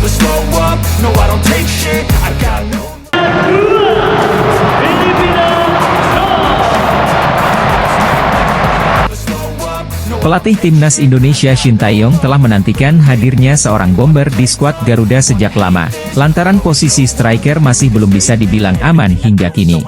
never slow up, no I don't take shit, I got no. Pelatih Timnas Indonesia Shin Tae-yong telah menantikan hadirnya seorang bomber di skuad Garuda sejak lama, lantaran posisi striker masih belum bisa dibilang aman hingga kini.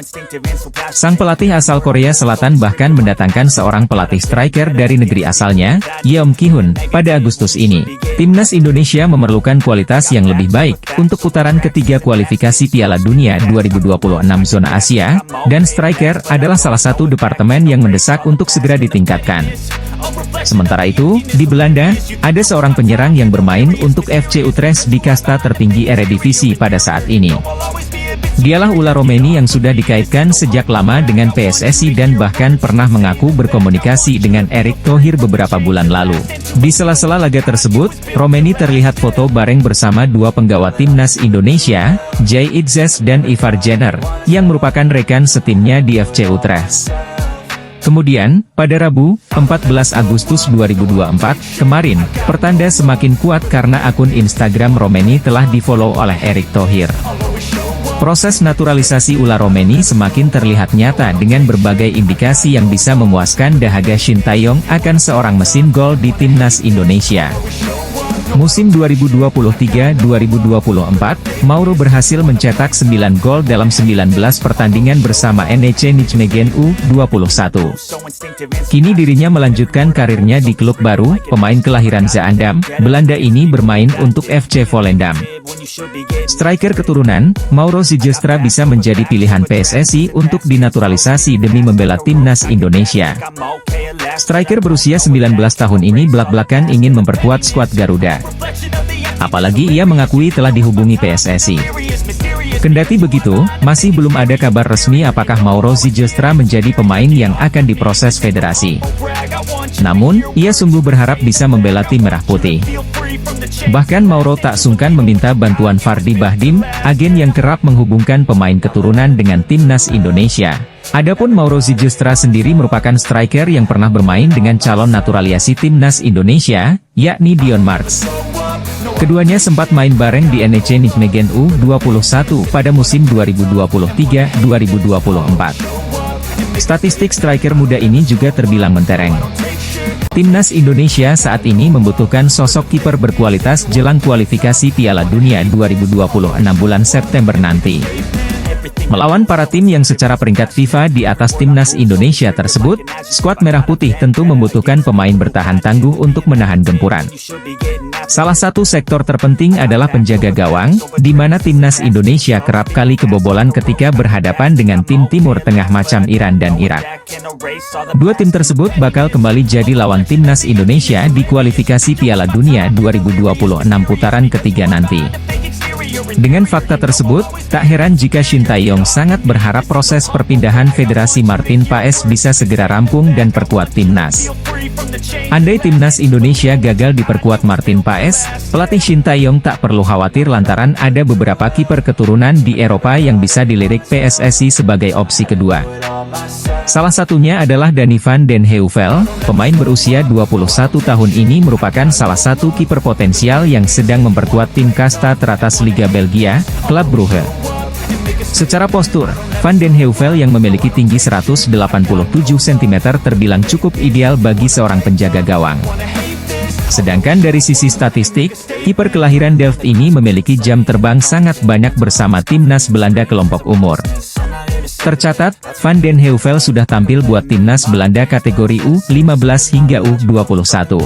Sang pelatih asal Korea Selatan bahkan mendatangkan seorang pelatih striker dari negeri asalnya, Yeom Ki-hun, pada Agustus ini. Timnas Indonesia memerlukan kualitas yang lebih baik untuk putaran ketiga kualifikasi Piala Dunia 2026 zona Asia, dan striker adalah salah satu departemen yang mendesak untuk segera ditingkatkan. Sementara itu, di Belanda, ada seorang penyerang yang bermain untuk FC Utrecht di kasta tertinggi Eredivisie pada saat ini. Dialah Ula Romeni yang sudah dikaitkan sejak lama dengan PSSI dan bahkan pernah mengaku berkomunikasi dengan Erick Thohir beberapa bulan lalu. Di sela-sela laga tersebut, Romeni terlihat foto bareng bersama dua penggawa Timnas Indonesia, Jay Itzes dan Ivar Jenner, yang merupakan rekan setimnya di FC Utrecht. Kemudian, pada Rabu, 14 Agustus 2024, kemarin, pertanda semakin kuat karena akun Instagram Romeni telah di-follow oleh Erick Thohir. Proses naturalisasi Ula Romeni semakin terlihat nyata dengan berbagai indikasi yang bisa memuaskan dahaga Shin Tae-yong akan seorang mesin gol di Timnas Indonesia. Musim 2023-2024, Mauro berhasil mencetak 9 gol dalam 19 pertandingan bersama NEC Nijmegen U21. Kini dirinya melanjutkan karirnya di klub baru, pemain kelahiran Zaandam, Belanda ini bermain untuk FC Volendam. Striker keturunan, Mauro Ziljestra bisa menjadi pilihan PSSI untuk dinaturalisasi demi membela Timnas Indonesia. Striker berusia 19 tahun ini belak-belakan ingin memperkuat skuad Garuda. Apalagi ia mengakui telah dihubungi PSSI. Kendati begitu, masih belum ada kabar resmi apakah Mauro Ziljestra menjadi pemain yang akan diproses federasi. Namun, ia sungguh berharap bisa membela tim Merah Putih. Bahkan Mauro tak sungkan meminta bantuan Fardi Bahdim, agen yang kerap menghubungkan pemain keturunan dengan Timnas Indonesia. Adapun Mauro Ziljestra sendiri merupakan striker yang pernah bermain dengan calon naturalisasi Timnas Indonesia, yakni Dion Marks. Keduanya sempat main bareng di NEC Nijmegen U21 pada musim 2023-2024. Statistik striker muda ini juga terbilang mentereng. Timnas Indonesia saat ini membutuhkan sosok kiper berkualitas jelang kualifikasi Piala Dunia 2026 bulan September nanti. Melawan para tim yang secara peringkat FIFA di atas Timnas Indonesia tersebut, skuad Merah Putih tentu membutuhkan pemain bertahan tangguh untuk menahan gempuran. Salah satu sektor terpenting adalah penjaga gawang, di mana Timnas Indonesia kerap kali kebobolan ketika berhadapan dengan tim Timur Tengah macam Iran dan Irak. Dua tim tersebut bakal kembali jadi lawan Timnas Indonesia di kualifikasi Piala Dunia 2026 putaran ketiga nanti. Dengan fakta tersebut, tak heran jika Shin Tae-yong sangat berharap proses perpindahan Federasi Martin Paes bisa segera rampung dan perkuat timnas. Andai Timnas Indonesia gagal diperkuat Martin Paes, pelatih Shin Tae-yong tak perlu khawatir lantaran ada beberapa kiper keturunan di Eropa yang bisa dilirik PSSI sebagai opsi kedua. Salah satunya adalah Danny van den Heuvel, pemain berusia 21 tahun ini merupakan salah satu kiper potensial yang sedang memperkuat tim kasta teratas Liga Belgia, Club Brugge. Secara postur, Van den Heuvel yang memiliki tinggi 187 cm terbilang cukup ideal bagi seorang penjaga gawang. Sedangkan dari sisi statistik, kiper kelahiran Delft ini memiliki jam terbang sangat banyak bersama timnas Belanda kelompok umur. Tercatat, Van den Heuvel sudah tampil buat timnas Belanda kategori U15 hingga U21.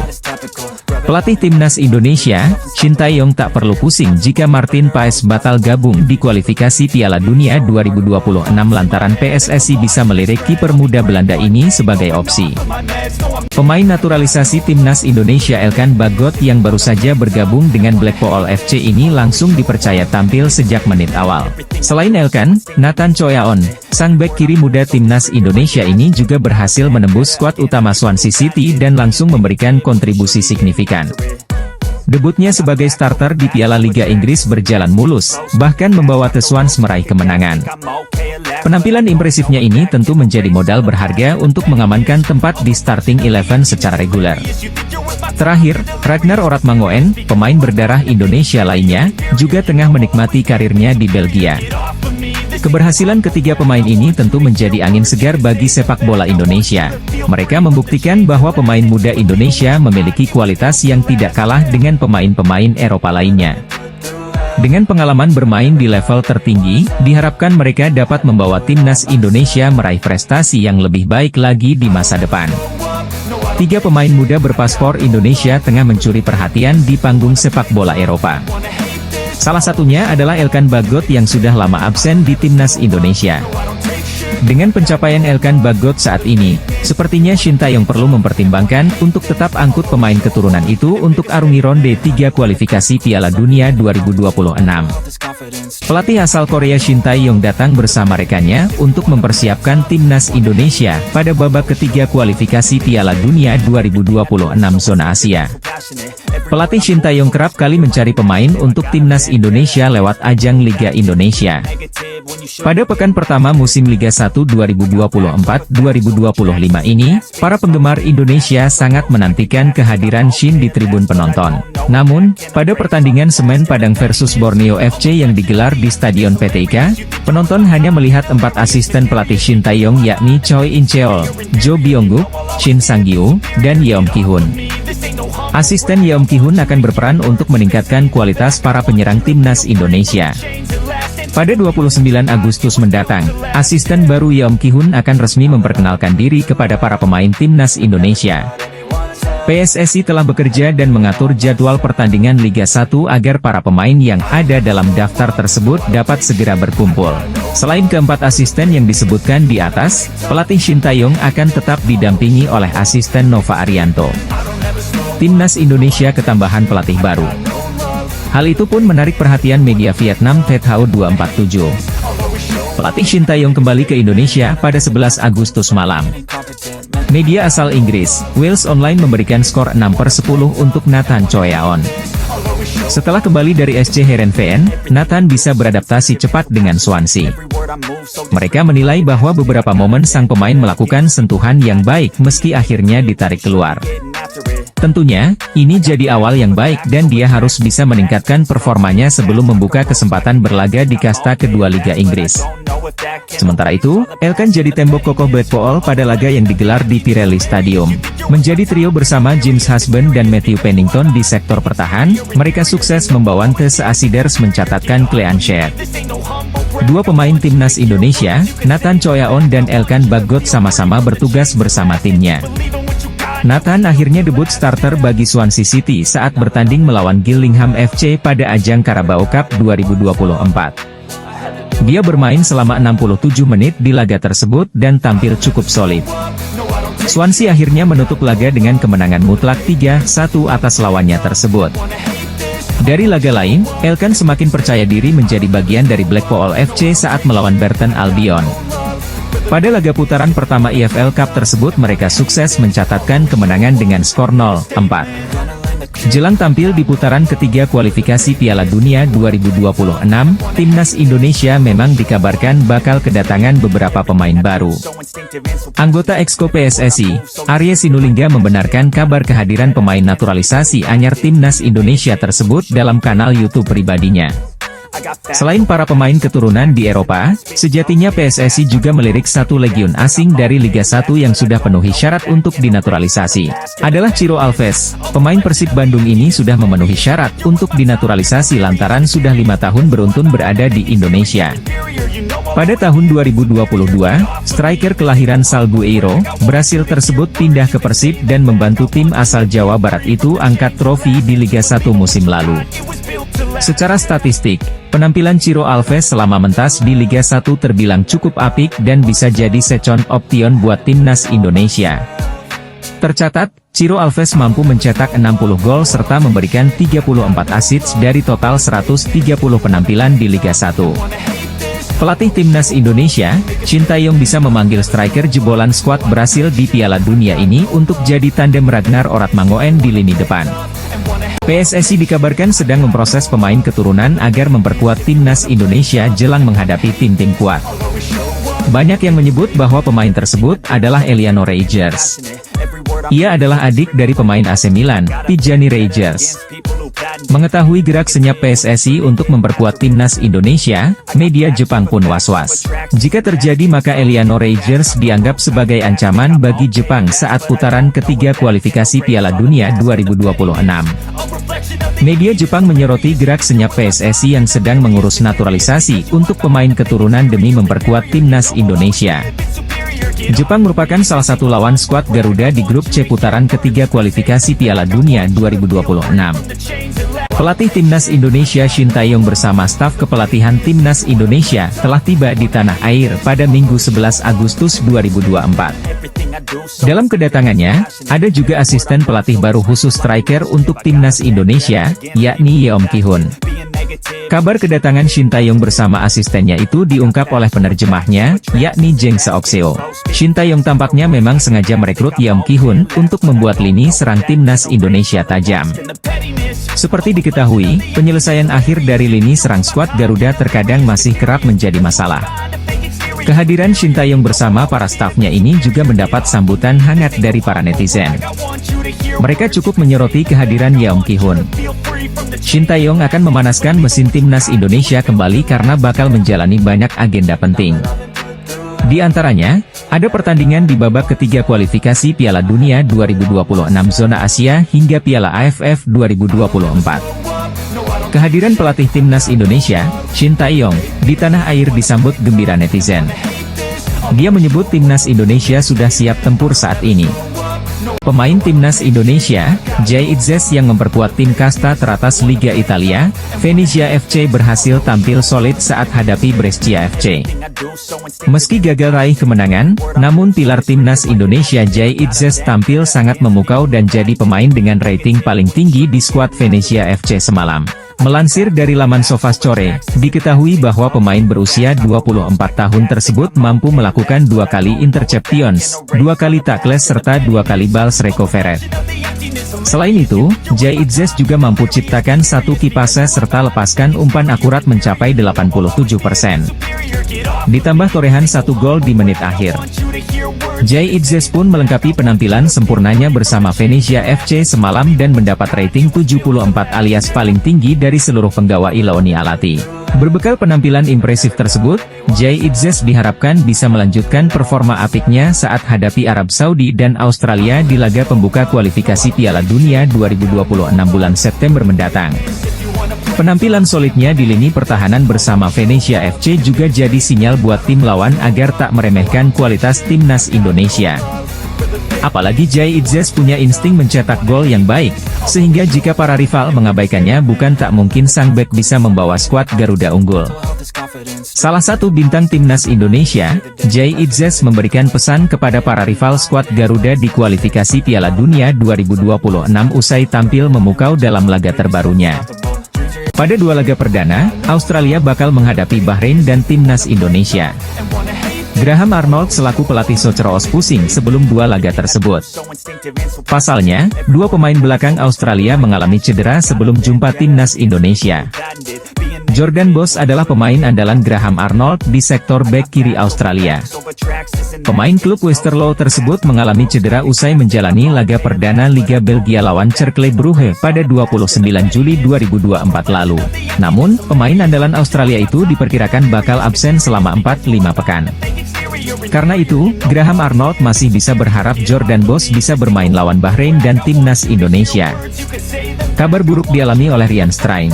Pelatih Timnas Indonesia, Shin Tae-yong tak perlu pusing jika Martin Paes batal gabung di kualifikasi Piala Dunia 2026 lantaran PSSI bisa melirik kiper muda Belanda ini sebagai opsi. Pemain naturalisasi Timnas Indonesia Elkan Bagot yang baru saja bergabung dengan Blackpool FC ini langsung dipercaya tampil sejak menit awal. Selain Elkan, Nathan Choyaon, sang bek kiri muda Timnas Indonesia ini juga berhasil menembus skuad utama Swansea City dan langsung memberikan kontribusi signifikan. Debutnya sebagai starter di Piala Liga Inggris berjalan mulus, bahkan membawa The Swans meraih kemenangan. Penampilan impresifnya ini tentu menjadi modal berharga untuk mengamankan tempat di starting 11 secara reguler. Terakhir, Ragnar Oratmangoen, pemain berdarah Indonesia lainnya, juga tengah menikmati karirnya di Belgia. Keberhasilan ketiga pemain ini tentu menjadi angin segar bagi sepak bola Indonesia. Mereka membuktikan bahwa pemain muda Indonesia memiliki kualitas yang tidak kalah dengan pemain-pemain Eropa lainnya. Dengan pengalaman bermain di level tertinggi, diharapkan mereka dapat membawa timnas Indonesia meraih prestasi yang lebih baik lagi di masa depan. Tiga pemain muda berpaspor Indonesia tengah mencuri perhatian di panggung sepak bola Eropa. Salah satunya adalah Elkan Bagot yang sudah lama absen di timnas Indonesia. Dengan pencapaian Elkan Bagot saat ini, sepertinya Shin Tae-yong perlu mempertimbangkan untuk tetap angkut pemain keturunan itu untuk arungi ronde 3 kualifikasi Piala Dunia 2026. Pelatih asal Korea Shin Tae-yong datang bersama rekannya untuk mempersiapkan timnas Indonesia pada babak ketiga kualifikasi Piala Dunia 2026 zona Asia. Pelatih Shin Tae-yong kerap kali mencari pemain untuk timnas Indonesia lewat ajang Liga Indonesia. Pada pekan pertama musim Liga 1 2024-2025 ini, para penggemar Indonesia sangat menantikan kehadiran Shin di tribun penonton. Namun, pada pertandingan Semen Padang versus Borneo FC yang digelar di Stadion PTIK, penonton hanya melihat 4 asisten pelatih Shin Tae-yong yakni Choi In-cheol, Jo Byung-guk, Shin Sang-gyu, dan Yeom Ki-hun. Asisten Yeom Ki-hun akan berperan untuk meningkatkan kualitas para penyerang timnas Indonesia. Pada 29 Agustus mendatang, asisten baru Yeom Ki-hun akan resmi memperkenalkan diri kepada para pemain timnas Indonesia. PSSI telah bekerja dan mengatur jadwal pertandingan Liga 1 agar para pemain yang ada dalam daftar tersebut dapat segera berkumpul. Selain keempat asisten yang disebutkan di atas, pelatih Shin Tae-yong akan tetap didampingi oleh asisten Nova Arianto. Timnas Indonesia ketambahan pelatih baru. Hal itu pun menarik perhatian media Vietnam Tet Hao 247. Pelatih Shin Tae-yong kembali ke Indonesia pada 11 Agustus malam. Media asal Inggris, Wales Online memberikan skor 6/10 untuk Nathan Choeaon. Setelah kembali dari SC Heerenveen, Nathan bisa beradaptasi cepat dengan Swansea. Mereka menilai bahwa beberapa momen sang pemain melakukan sentuhan yang baik meski akhirnya ditarik keluar. Tentunya, ini jadi awal yang baik dan dia harus bisa meningkatkan performanya sebelum membuka kesempatan berlaga di kasta kedua Liga Inggris. Sementara itu, Elkan jadi tembok kokoh Blackpool pada laga yang digelar di Pirelli Stadium. Menjadi trio bersama James Husband dan Matthew Pennington di sektor pertahan, mereka sukses membawa TS Asiders mencatatkan clean sheet. Dua pemain timnas Indonesia, Nathan Choeaon dan Elkan Bagot sama-sama bertugas bersama timnya. Nathan akhirnya debut starter bagi Swansea City saat bertanding melawan Gillingham FC pada ajang Carabao Cup 2024. Dia bermain selama 67 menit di laga tersebut dan tampil cukup solid. Swansea akhirnya menutup laga dengan kemenangan mutlak 3-1 atas lawannya tersebut. Dari laga lain, Elkan semakin percaya diri menjadi bagian dari Blackpool FC saat melawan Burton Albion. Pada laga putaran pertama EFL Cup tersebut mereka sukses mencatatkan kemenangan dengan skor 0-4. Jelang tampil di putaran ketiga kualifikasi Piala Dunia 2026, timnas Indonesia memang dikabarkan bakal kedatangan beberapa pemain baru. Anggota Exco PSSI, Arya Sinulinga membenarkan kabar kehadiran pemain naturalisasi anyar timnas Indonesia tersebut dalam kanal YouTube pribadinya. Selain para pemain keturunan di Eropa, sejatinya PSSI juga melirik satu legiun asing dari Liga 1 yang sudah penuhi syarat untuk dinaturalisasi. Adalah Ciro Alves. Pemain Persib Bandung ini sudah memenuhi syarat untuk dinaturalisasi lantaran sudah 5 tahun beruntun berada di Indonesia. Pada tahun 2022, striker kelahiran Salgueiro, Brasil tersebut pindah ke Persib dan membantu tim asal Jawa Barat itu angkat trofi di Liga 1 musim lalu. Secara statistik, penampilan Ciro Alves selama mentas di Liga 1 terbilang cukup apik dan bisa jadi second option buat timnas Indonesia. Tercatat, Ciro Alves mampu mencetak 60 gol serta memberikan 34 assist dari total 130 penampilan di Liga 1. Pelatih timnas Indonesia, Shin Tae-yong bisa memanggil striker jebolan skuad Brasil di Piala Dunia ini untuk jadi tandem Ragnar Oratmangoen di lini depan. PSSI dikabarkan sedang memproses pemain keturunan agar memperkuat timnas Indonesia jelang menghadapi tim-tim kuat. Banyak yang menyebut bahwa pemain tersebut adalah Eliano Reijers. Ia adalah adik dari pemain AC Milan, Tijani Reijers. Mengetahui gerak senyap PSSI untuk memperkuat timnas Indonesia, media Jepang pun was-was. Jika terjadi maka Eliano Reijers dianggap sebagai ancaman bagi Jepang saat putaran ketiga kualifikasi Piala Dunia 2026. Media Jepang menyoroti gerak senyap PSSI yang sedang mengurus naturalisasi untuk pemain keturunan demi memperkuat timnas Indonesia. Jepang merupakan salah satu lawan skuad Garuda di grup C putaran ketiga kualifikasi Piala Dunia 2026. Pelatih timnas Indonesia Shin Tae-yong bersama staf kepelatihan timnas Indonesia telah tiba di tanah air pada Minggu 11 Agustus 2024. Dalam kedatangannya, ada juga asisten pelatih baru khusus striker untuk timnas Indonesia, yakni Yeom Ki-hun. Kabar kedatangan Shin Tae-yong bersama asistennya itu diungkap oleh penerjemahnya, yakni Jeng Seok-seo. Shin Tae-yong tampaknya memang sengaja merekrut Yeom Ki-hun untuk membuat lini serang timnas Indonesia tajam. Seperti diketahui, penyelesaian akhir dari lini serang skuad Garuda terkadang masih kerap menjadi masalah. Kehadiran Shin Tae-yong bersama para stafnya ini juga mendapat sambutan hangat dari para netizen. Mereka cukup menyoroti kehadiran Yeom Ki-hun. Shin Tae-yong akan memanaskan mesin timnas Indonesia kembali karena bakal menjalani banyak agenda penting. Di antaranya, ada pertandingan di babak ketiga kualifikasi Piala Dunia 2026 zona Asia hingga Piala AFF 2024. Kehadiran pelatih timnas Indonesia, Shin Tae-yong, di tanah air disambut gembira netizen. Dia menyebut timnas Indonesia sudah siap tempur saat ini. Pemain timnas Indonesia, Jay Itzes yang memperkuat tim kasta teratas Liga Italia, Venezia FC berhasil tampil solid saat hadapi Brescia FC. Meski gagal raih kemenangan, namun pilar timnas Indonesia Jay Itzes tampil sangat memukau dan jadi pemain dengan rating paling tinggi di skuad Venezia FC semalam. Melansir dari laman SofaScore, diketahui bahwa pemain berusia 24 tahun tersebut mampu melakukan 2 kali interceptions, 2 kali tackles serta 2 kali balls recovered. Selain itu, Jay Itzes juga mampu ciptakan 1 key passes serta lepaskan umpan akurat mencapai 87%. Ditambah torehan 1 gol di menit akhir. Jay Itzes pun melengkapi penampilan sempurnanya bersama Venezia FC semalam dan mendapat rating 74 alias paling tinggi dari seluruh penggawa Ilaoni Alati. Berbekal penampilan impresif tersebut, Jay Itzes diharapkan bisa melanjutkan performa apiknya saat hadapi Arab Saudi dan Australia di laga pembuka kualifikasi Piala Dunia 2026 bulan September mendatang. Penampilan solidnya di lini pertahanan bersama Venezia FC juga jadi sinyal buat tim lawan agar tak meremehkan kualitas timnas Indonesia. Apalagi Jay Itzes punya insting mencetak gol yang baik, sehingga jika para rival mengabaikannya bukan tak mungkin sang bek bisa membawa skuad Garuda unggul. Salah satu bintang timnas Indonesia, Jay Itzes memberikan pesan kepada para rival skuad Garuda di kualifikasi Piala Dunia 2026 usai tampil memukau dalam laga terbarunya. Pada 2 laga perdana, Australia bakal menghadapi Bahrain dan timnas Indonesia. Graham Arnold selaku pelatih Soceroos pusing sebelum 2 laga tersebut. Pasalnya, 2 pemain belakang Australia mengalami cedera sebelum jumpa timnas Indonesia. Jordan Boss adalah pemain andalan Graham Arnold di sektor bek kiri Australia. Pemain klub Westerlo tersebut mengalami cedera usai menjalani laga perdana Liga Belgia lawan Cercle Brugge pada 29 Juli 2024 lalu. Namun, pemain andalan Australia itu diperkirakan bakal absen selama 4-5 pekan. Karena itu, Graham Arnold masih bisa berharap Jordan Boss bisa bermain lawan Bahrain dan timnas Indonesia. Kabar buruk dialami oleh Ryan Strain.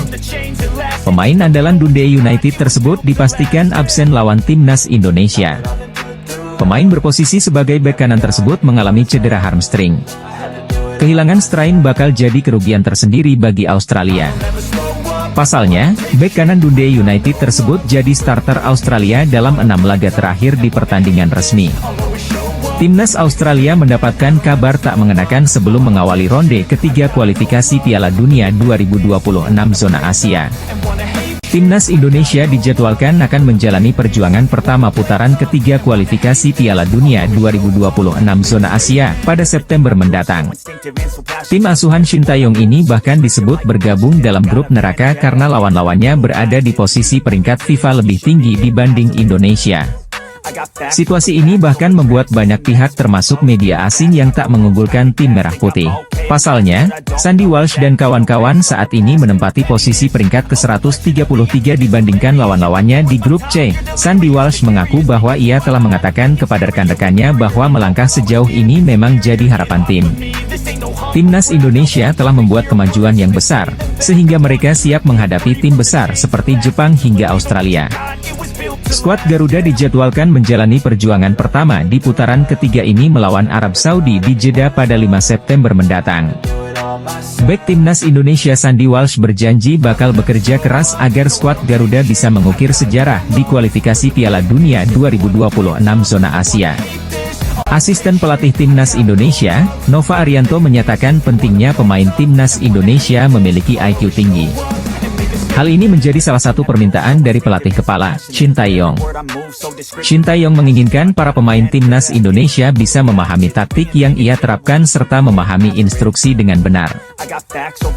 Pemain andalan Dundee United tersebut dipastikan absen lawan timnas Indonesia. Pemain berposisi sebagai bek kanan tersebut mengalami cedera hamstring. Kehilangan Strain bakal jadi kerugian tersendiri bagi Australia. Pasalnya, bek kanan Dundee United tersebut jadi starter Australia dalam 6 laga terakhir di pertandingan resmi. Timnas Australia mendapatkan kabar tak mengenakan sebelum mengawali ronde ketiga kualifikasi Piala Dunia 2026 zona Asia. Timnas Indonesia dijadwalkan akan menjalani perjuangan pertama putaran ketiga kualifikasi Piala Dunia 2026 zona Asia pada September mendatang. Tim asuhan Shin Tae-yong ini bahkan disebut bergabung dalam grup neraka karena lawan-lawannya berada di posisi peringkat FIFA lebih tinggi dibanding Indonesia. Situasi ini bahkan membuat banyak pihak termasuk media asing yang tak mengunggulkan tim Merah Putih. Pasalnya, Sandy Walsh dan kawan-kawan saat ini menempati posisi peringkat ke-133 dibandingkan lawan-lawannya di grup C. Sandy Walsh mengaku bahwa ia telah mengatakan kepada rekan-rekannya bahwa melangkah sejauh ini memang jadi harapan tim. Timnas Indonesia telah membuat kemajuan yang besar, sehingga mereka siap menghadapi tim besar seperti Jepang hingga Australia. Skuad Garuda dijadwalkan menjalani perjuangan pertama di putaran ketiga ini melawan Arab Saudi di Jeddah pada 5 September mendatang. Bek Timnas Indonesia Sandy Walsh berjanji bakal bekerja keras agar skuad Garuda bisa mengukir sejarah di kualifikasi Piala Dunia 2026 zona Asia. Asisten pelatih Timnas Indonesia, Nova Arianto menyatakan pentingnya pemain Timnas Indonesia memiliki IQ tinggi. Hal ini menjadi salah satu permintaan dari pelatih kepala, Shin Tae-yong. Shin Tae-yong menginginkan para pemain Timnas Indonesia bisa memahami taktik yang ia terapkan serta memahami instruksi dengan benar.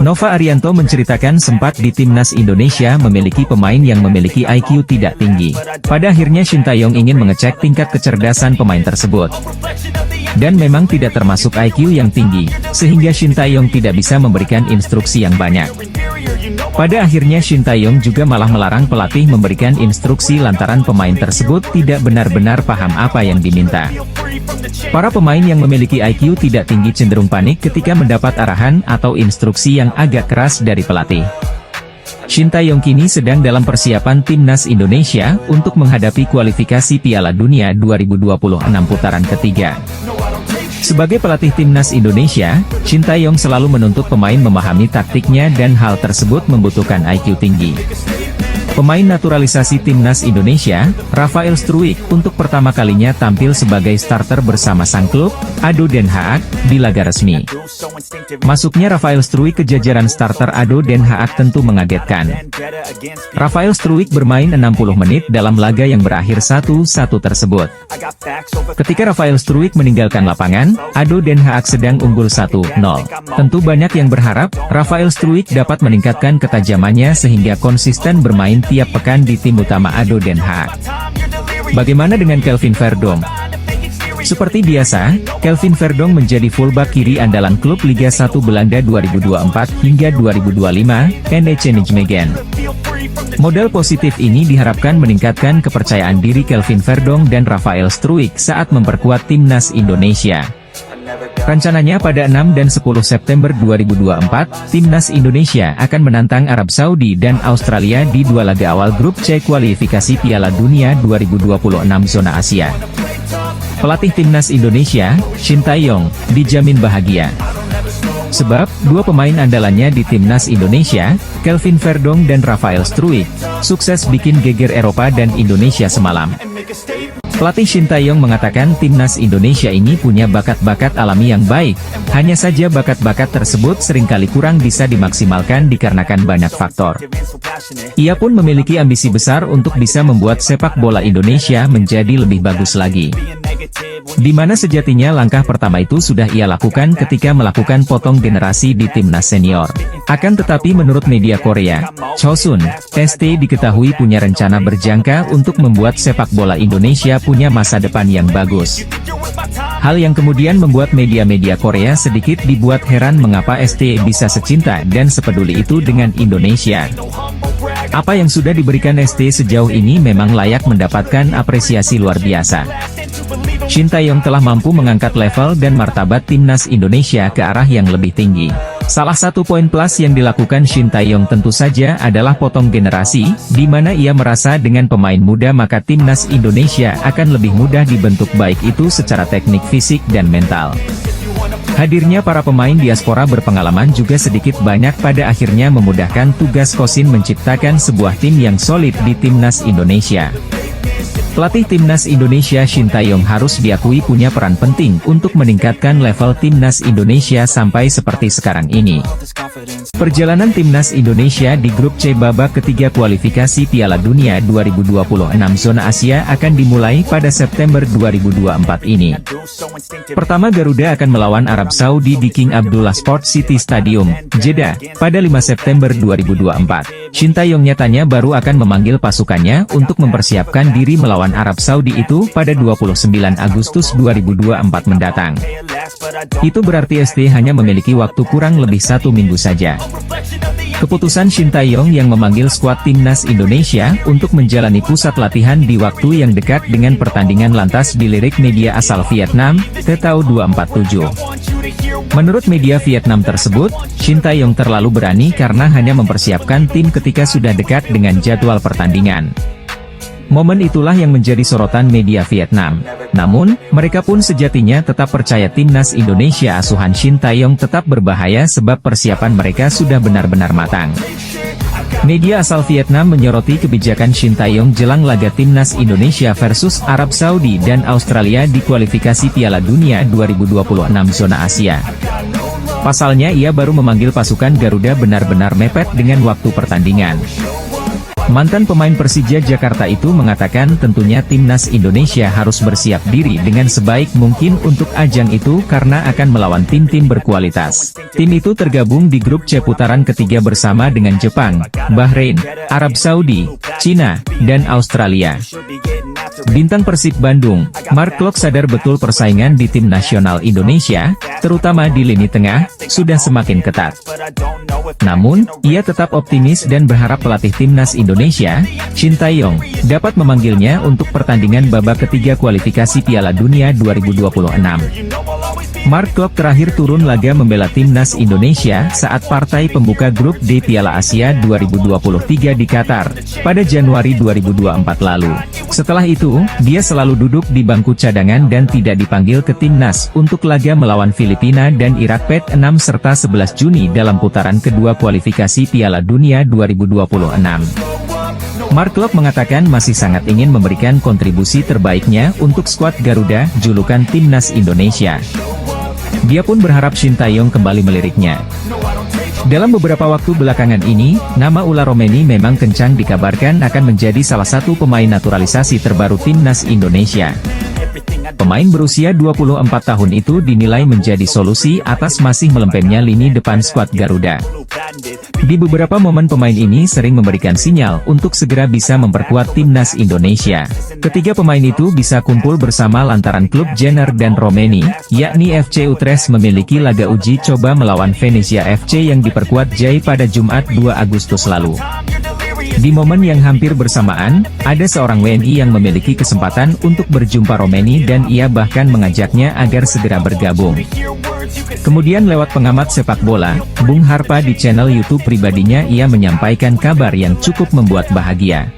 Nova Arianto menceritakan sempat di Timnas Indonesia memiliki pemain yang memiliki IQ tidak tinggi. Pada akhirnya Shin Tae-yong ingin mengecek tingkat kecerdasan pemain tersebut. Dan memang tidak termasuk IQ yang tinggi, sehingga Shin Tae-yong tidak bisa memberikan instruksi yang banyak. Pada akhirnya Shin Tae-yong juga malah melarang pelatih memberikan instruksi lantaran pemain tersebut tidak benar-benar paham apa yang diminta. Para pemain yang memiliki IQ tidak tinggi cenderung panik ketika mendapat arahan atau instruksi yang agak keras dari pelatih. Shin Tae-yong kini sedang dalam persiapan Timnas Indonesia untuk menghadapi kualifikasi Piala Dunia 2026 putaran ketiga. Sebagai pelatih Timnas Indonesia, Shin Tae-yong selalu menuntut pemain memahami taktiknya dan hal tersebut membutuhkan IQ tinggi. Pemain naturalisasi Timnas Indonesia, Rafael Struijk, untuk pertama kalinya tampil sebagai starter bersama sang klub, ADO Den Haag, di laga resmi. Masuknya Rafael Struijk ke jajaran starter ADO Den Haag tentu mengagetkan. Rafael Struijk bermain 60 menit dalam laga yang berakhir 1-1 tersebut. Ketika Rafael Struijk meninggalkan lapangan, ADO Den Haag sedang unggul 1-0. Tentu banyak yang berharap, Rafael Struijk dapat meningkatkan ketajamannya sehingga konsisten bermain tiap pekan di tim utama ADO Den Haag. Bagaimana dengan Kelvin Verdonk? Seperti biasa, Kelvin Verdonk menjadi fullback kiri andalan klub Liga 1 Belanda 2024 hingga 2025, NEC Nijmegen. Modal positif ini diharapkan meningkatkan kepercayaan diri Kelvin Verdonk dan Rafael Struijk saat memperkuat Timnas Indonesia. Rencananya pada 6 dan 10 September 2024, Timnas Indonesia akan menantang Arab Saudi dan Australia di dua laga awal grup C kualifikasi Piala Dunia 2026 zona Asia. Pelatih Timnas Indonesia, Shin Tae-yong, dijamin bahagia. Sebab, dua pemain andalannya di Timnas Indonesia, Kelvin Verdonk dan Rafael Struijk, sukses bikin geger Eropa dan Indonesia semalam. Pelatih Shin Tae-yong mengatakan Timnas Indonesia ini punya bakat-bakat alami yang baik, hanya saja bakat-bakat tersebut seringkali kurang bisa dimaksimalkan dikarenakan banyak faktor. Ia pun memiliki ambisi besar untuk bisa membuat sepak bola Indonesia menjadi lebih bagus lagi. Di mana sejatinya langkah pertama itu sudah ia lakukan ketika melakukan potong generasi di Timnas Senior. Akan tetapi menurut media Korea, Chosun, ST diketahui punya rencana berjangka untuk membuat sepak bola Indonesia punya masa depan yang bagus. Hal yang kemudian membuat media-media Korea sedikit dibuat heran mengapa ST bisa secinta dan sepeduli itu dengan Indonesia. Apa yang sudah diberikan ST sejauh ini memang layak mendapatkan apresiasi luar biasa. Shin Tae-yong telah mampu mengangkat level dan martabat Timnas Indonesia ke arah yang lebih tinggi. Salah satu poin plus yang dilakukan Shin Tae-yong tentu saja adalah potong generasi, di mana ia merasa dengan pemain muda maka Timnas Indonesia akan lebih mudah dibentuk baik itu secara teknik fisik dan mental. Hadirnya para pemain diaspora berpengalaman juga sedikit banyak pada akhirnya memudahkan tugas Kosin menciptakan sebuah tim yang solid di Timnas Indonesia. Pelatih Timnas Indonesia Shin Tae-yong harus diakui punya peran penting untuk meningkatkan level Timnas Indonesia sampai seperti sekarang ini. confidence. Perjalanan timnas Indonesia di grup C babak ketiga kualifikasi Piala Dunia 2026 zona Asia akan dimulai pada September 2024 ini. Pertama, Garuda akan melawan Arab Saudi di King Abdullah Sport City Stadium, Jeddah, pada 5 September 2024. Sintayong nyatanya baru akan memanggil pasukannya untuk mempersiapkan diri melawan Arab Saudi itu pada 29 Agustus 2024 mendatang. Itu berarti ST hanya memiliki waktu kurang lebih 1 minggu saja. Keputusan Sintayong yang memanggil skuad timnas Indonesia untuk menjalani pusat latihan di waktu yang dekat dengan pertandingan lantas dilirik media asal Vietnam, Tetau 247. Menurut media Vietnam tersebut, Sintayong terlalu berani karena hanya mempersiapkan tim ketika sudah dekat dengan jadwal pertandingan. Momen itulah yang menjadi sorotan media Vietnam. Namun, mereka pun sejatinya tetap percaya timnas Indonesia asuhan Sintayong tetap berbahaya sebab persiapan mereka sudah benar-benar matang. Media asal Vietnam menyoroti kebijakan Sintayong jelang laga timnas Indonesia versus Arab Saudi dan Australia di kualifikasi Piala Dunia 2026 zona Asia. Pasalnya ia baru memanggil pasukan Garuda benar-benar mepet dengan waktu pertandingan. Mantan pemain Persija Jakarta itu mengatakan tentunya timnas Indonesia harus bersiap diri dengan sebaik mungkin untuk ajang itu karena akan melawan tim-tim berkualitas. Tim itu tergabung di grup C putaran ketiga bersama dengan Jepang, Bahrain, Arab Saudi, Cina, dan Australia. Bintang Persib Bandung, Mark Klok sadar betul persaingan di tim nasional Indonesia, terutama di lini tengah, sudah semakin ketat. Namun, ia tetap optimis dan berharap pelatih timnas Indonesia, Sintayong, dapat memanggilnya untuk pertandingan babak ketiga kualifikasi Piala Dunia 2026. Mark Klok terakhir turun laga membela timnas Indonesia saat partai pembuka grup D Piala Asia 2023 di Qatar, pada Januari 2024 lalu. Setelah itu, dia selalu duduk di bangku cadangan dan tidak dipanggil ke timnas untuk laga melawan Filipina dan Irak pada 6 serta 11 Juni dalam putaran kedua kualifikasi Piala Dunia 2026. Mark Klok mengatakan masih sangat ingin memberikan kontribusi terbaiknya untuk skuad Garuda, julukan timnas Indonesia. Dia pun berharap Sintayong kembali meliriknya. Dalam beberapa waktu belakangan ini, nama Ula Romeni memang kencang dikabarkan akan menjadi salah satu pemain naturalisasi terbaru timnas Indonesia. Pemain berusia 24 tahun itu dinilai menjadi solusi atas masih melempemnya lini depan skuad Garuda. Di beberapa momen pemain ini sering memberikan sinyal untuk segera bisa memperkuat timnas Indonesia. Ketiga pemain itu bisa kumpul bersama lantaran klub Jenner dan Romeni, yakni FC Utrecht memiliki laga uji coba melawan Venezia FC yang diperkuat Jai pada Jumat 2 Agustus lalu. Di momen yang hampir bersamaan, ada seorang WNI yang memiliki kesempatan untuk berjumpa Romeni dan ia bahkan mengajaknya agar segera bergabung. Kemudian lewat pengamat sepak bola, Bung Harpa di channel YouTube pribadinya ia menyampaikan kabar yang cukup membuat bahagia.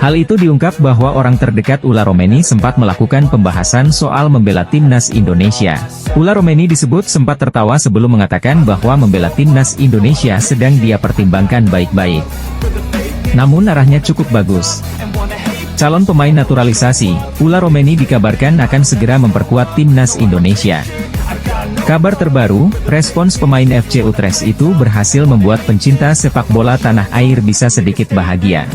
Hal itu diungkap bahwa orang terdekat Ula Romeni sempat melakukan pembahasan soal membela timnas Indonesia. Ula Romeni disebut sempat tertawa sebelum mengatakan bahwa membela timnas Indonesia sedang dia pertimbangkan baik-baik. Namun arahnya cukup bagus. Calon pemain naturalisasi, Ula Romeni dikabarkan akan segera memperkuat timnas Indonesia. Kabar terbaru, respons pemain FC Utrecht itu berhasil membuat pencinta sepak bola tanah air bisa sedikit bahagia.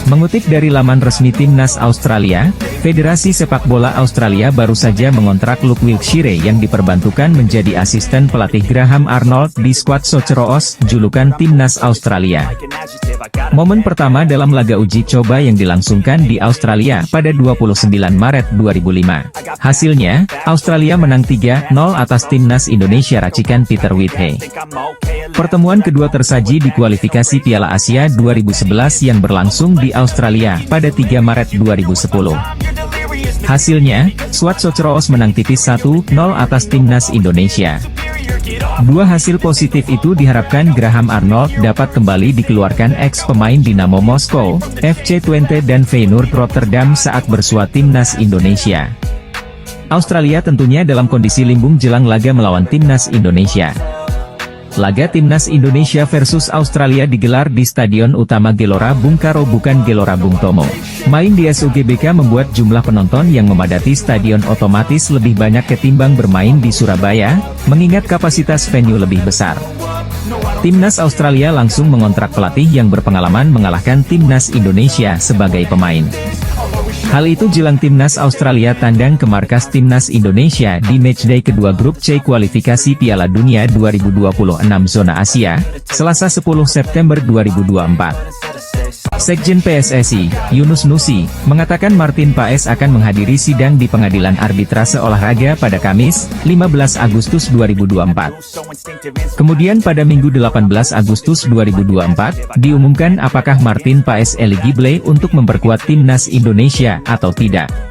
Mengutip dari laman resmi timnas Australia, Federasi Sepak Bola Australia baru saja mengontrak Luke Wilkshire yang diperbantukan menjadi asisten pelatih Graham Arnold di skuad Socceroos, julukan timnas Australia. Momen pertama dalam laga uji coba yang dilangsungkan di Australia pada 29 Maret 2005. Hasilnya, Australia menang 3-0 atas timnas Indonesia racikan Peter Whitehey. Pertemuan kedua tersaji di kualifikasi Piala Asia 2011 yang berlangsung di Australia pada 3 Maret 2010. Hasilnya, skuad Socceroos menang tipis 1-0 atas timnas Indonesia. Dua hasil positif itu diharapkan Graham Arnold dapat kembali dikeluarkan ex-pemain Dinamo Moskow, FC Twente dan Feyenoord Rotterdam saat bersua timnas Indonesia. Australia tentunya dalam kondisi limbung jelang laga melawan timnas Indonesia. Laga timnas Indonesia versus Australia digelar di Stadion Utama Gelora Bung Karno bukan Gelora Bung Tomo. Main di SUGBK membuat jumlah penonton yang memadati stadion otomatis lebih banyak ketimbang bermain di Surabaya, mengingat kapasitas venue lebih besar. no I don't. Timnas Australia langsung mengontrak pelatih yang berpengalaman mengalahkan Timnas Indonesia sebagai pemain. Hal itu jelang Timnas Australia tandang ke markas Timnas Indonesia di matchday kedua grup C kualifikasi Piala Dunia 2026 zona Asia, Selasa 10 September 2024. Sekjen PSSI, Yunus Nusi, mengatakan Martin Paes akan menghadiri sidang di Pengadilan Arbitrase Olahraga pada Kamis, 15 Agustus 2024. Kemudian pada Minggu 18 Agustus 2024, diumumkan apakah Martin Paes eligible untuk memperkuat Timnas Indonesia atau tidak.